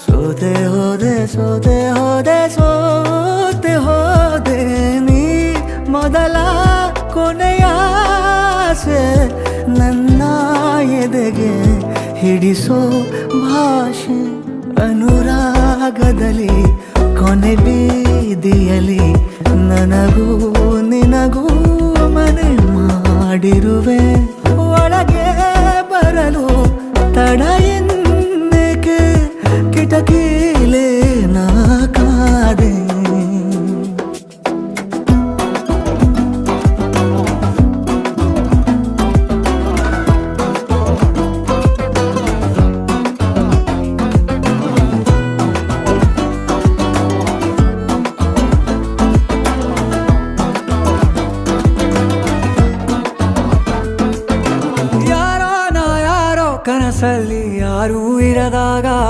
ಸೋತೆ ಹೋದೆ ಸೋತೆ ಹೋದೆ ಸೋತೆ ಹೋದೆ ನೀ ಮೊದಲ ಕೊನೆಯ ಆಸೆ ನನ್ನ ಎದೆಗೆ ಹಿಡಿಸೋ ಭಾಷೆ ಅನುರಾಗದಲ್ಲಿ ಕೊನೆ ಬೀದಿಯಲ್ಲಿ ನನಗೂ ನಿನಗೂ ಮನೆ ಮಾಡಿರುವೆ ಒಳಗೆ ಬರಲು ತಡ ಎನ್ನಕ್ಕೆ ಕಿಟಕಿಲೇ ನಾ ಕಾದೆ ಕನಸಲ್ಲಿ ಯಾರೂ ಇರದಾಗ